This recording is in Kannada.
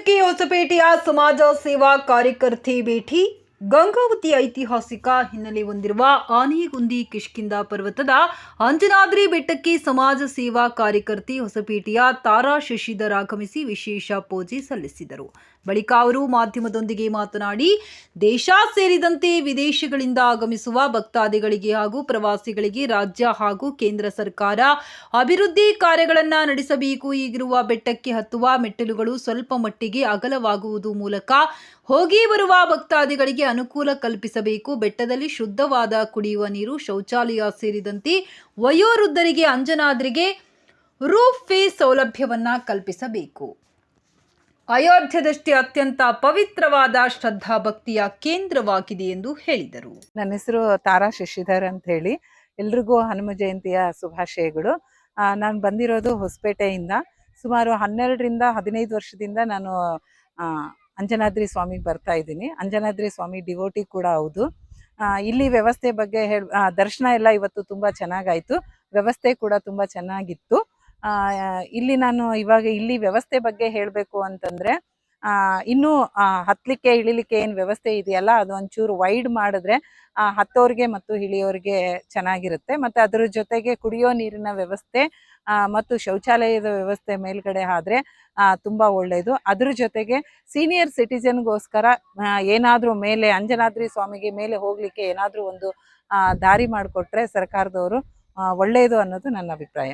ಬೆಟ್ಟಕ್ಕೆ ಹೊಸಪೇಟೆಯ ಸಮಾಜ ಸೇವಾ ಕಾರ್ಯಕರ್ತೆ ಭೇಟಿ. ಗಂಗಾವತಿ ಐತಿಹಾಸಿಕ ಹಿನ್ನೆಲೆ ಹೊಂದಿರುವ ಆನೆಗುಂದಿ ಕಿಷ್ಕಿಂಧ ಪರ್ವತದ ಅಂಜನಾದ್ರಿ ಬೆಟ್ಟಕ್ಕೆ ಸಮಾಜ ಸೇವಾ ಕಾರ್ಯಕರ್ತೆ ಹೊಸಪೇಟೆಯ ತಾರಾ ಶಶಿಧರ್ ಆಗಮಿಸಿ ವಿಶೇಷ ಪೂಜೆ ಸಲ್ಲಿಸಿದರು. ಬಳಿಕ ಅವರು ಮಾಧ್ಯಮದೊಂದಿಗೆ ಮಾತನಾಡಿ, ದೇಶ ಸೇರಿದಂತೆ ವಿದೇಶಗಳಿಂದ ಆಗಮಿಸುವ ಭಕ್ತಾದಿಗಳಿಗೆ ಹಾಗೂ ಪ್ರವಾಸಿಗಳಿಗೆ ರಾಜ್ಯ ಹಾಗೂ ಕೇಂದ್ರ ಸರ್ಕಾರ ಅಭಿವೃದ್ಧಿ ಕಾರ್ಯಗಳನ್ನು ನಡೆಸಬೇಕು. ಈಗಿರುವ ಬೆಟ್ಟಕ್ಕೆ ಹತ್ತುವ ಮೆಟ್ಟಿಲುಗಳು ಸ್ವಲ್ಪ ಮಟ್ಟಿಗೆ ಅಗಲವಾಗುವುದು ಮೂಲಕ ಹೋಗಿ ಬರುವ ಭಕ್ತಾದಿಗಳಿಗೆ ಅನುಕೂಲ ಕಲ್ಪಿಸಬೇಕು. ಬೆಟ್ಟದಲ್ಲಿ ಶುದ್ಧವಾದ ಕುಡಿಯುವ ನೀರು, ಶೌಚಾಲಯ ಸೇರಿದಂತೆ ವಯೋವೃದ್ಧರಿಗೆ ಅಂಜನಾದ್ರಿಗೆ ರೂಫ್ ವೇ ಸೌಲಭ್ಯವನ್ನ ಕಲ್ಪಿಸಬೇಕು. ಅಯೋಧ್ಯದಷ್ಟೇ ಅತ್ಯಂತ ಪವಿತ್ರವಾದ ಶ್ರದ್ಧಾ ಭಕ್ತಿಯ ಕೇಂದ್ರವಾಗಿದೆ ಎಂದು ಹೇಳಿದರು. ನನ್ನ ಹೆಸರು ತಾರಾ ಶಶಿಧರ್ ಅಂತ ಹೇಳಿ. ಎಲ್ರಿಗೂ ಹನುಮ ಜಯಂತಿಯ ಶುಭಾಶಯಗಳು. ನಾನು ಬಂದಿರೋದು ಹೊಸಪೇಟೆಯಿಂದ. ಸುಮಾರು 12ರಿಂದ 15 ವರ್ಷದಿಂದ ನಾನು ಅಂಜನಾದ್ರಿ ಸ್ವಾಮಿಗೆ ಬರ್ತಾ ಇದ್ದೀನಿ. ಅಂಜನಾದ್ರಿ ಸ್ವಾಮಿ ಡಿವೋಟಿ ಕೂಡ ಹೌದು. ಇಲ್ಲಿ ವ್ಯವಸ್ಥೆ ಬಗ್ಗೆ ದರ್ಶನ ಎಲ್ಲ ಇವತ್ತು ತುಂಬ ಚೆನ್ನಾಗಾಯಿತು. ವ್ಯವಸ್ಥೆ ಕೂಡ ತುಂಬ ಚೆನ್ನಾಗಿತ್ತು. ಇಲ್ಲಿ ನಾನು ಇವಾಗ ಇಲ್ಲಿ ವ್ಯವಸ್ಥೆ ಬಗ್ಗೆ ಹೇಳಬೇಕು ಅಂತಂದರೆ, ಇನ್ನೂ ಹತ್ತಲಿಕ್ಕೆ ಇಳಿಲಿಕ್ಕೆ ಏನು ವ್ಯವಸ್ಥೆ ಇದೆಯಲ್ಲ, ಅದು ಒಂಚೂರು ವೈಡ್ ಮಾಡಿದ್ರೆ ಹತ್ತೋರಿಗೆ ಮತ್ತು ಇಳಿಯೋರಿಗೆ ಚೆನ್ನಾಗಿರುತ್ತೆ. ಮತ್ತು ಅದರ ಜೊತೆಗೆ ಕುಡಿಯೋ ನೀರಿನ ವ್ಯವಸ್ಥೆ ಮತ್ತು ಶೌಚಾಲಯದ ವ್ಯವಸ್ಥೆ ಮೇಲ್ಗಡೆ ಆದರೆ ತುಂಬ ಒಳ್ಳೆಯದು. ಅದ್ರ ಜೊತೆಗೆ ಸೀನಿಯರ್ ಸಿಟಿಜನ್ಗೋಸ್ಕರ ಏನಾದರೂ ಮೇಲೆ ಅಂಜನಾದ್ರಿ ಸ್ವಾಮಿಗೆ ಮೇಲೆ ಹೋಗಲಿಕ್ಕೆ ಏನಾದರೂ ಒಂದು ದಾರಿ ಮಾಡಿಕೊಟ್ರೆ ಸರ್ಕಾರದವರು ಒಳ್ಳೆಯದು ಅನ್ನೋದು ನನ್ನ ಅಭಿಪ್ರಾಯ.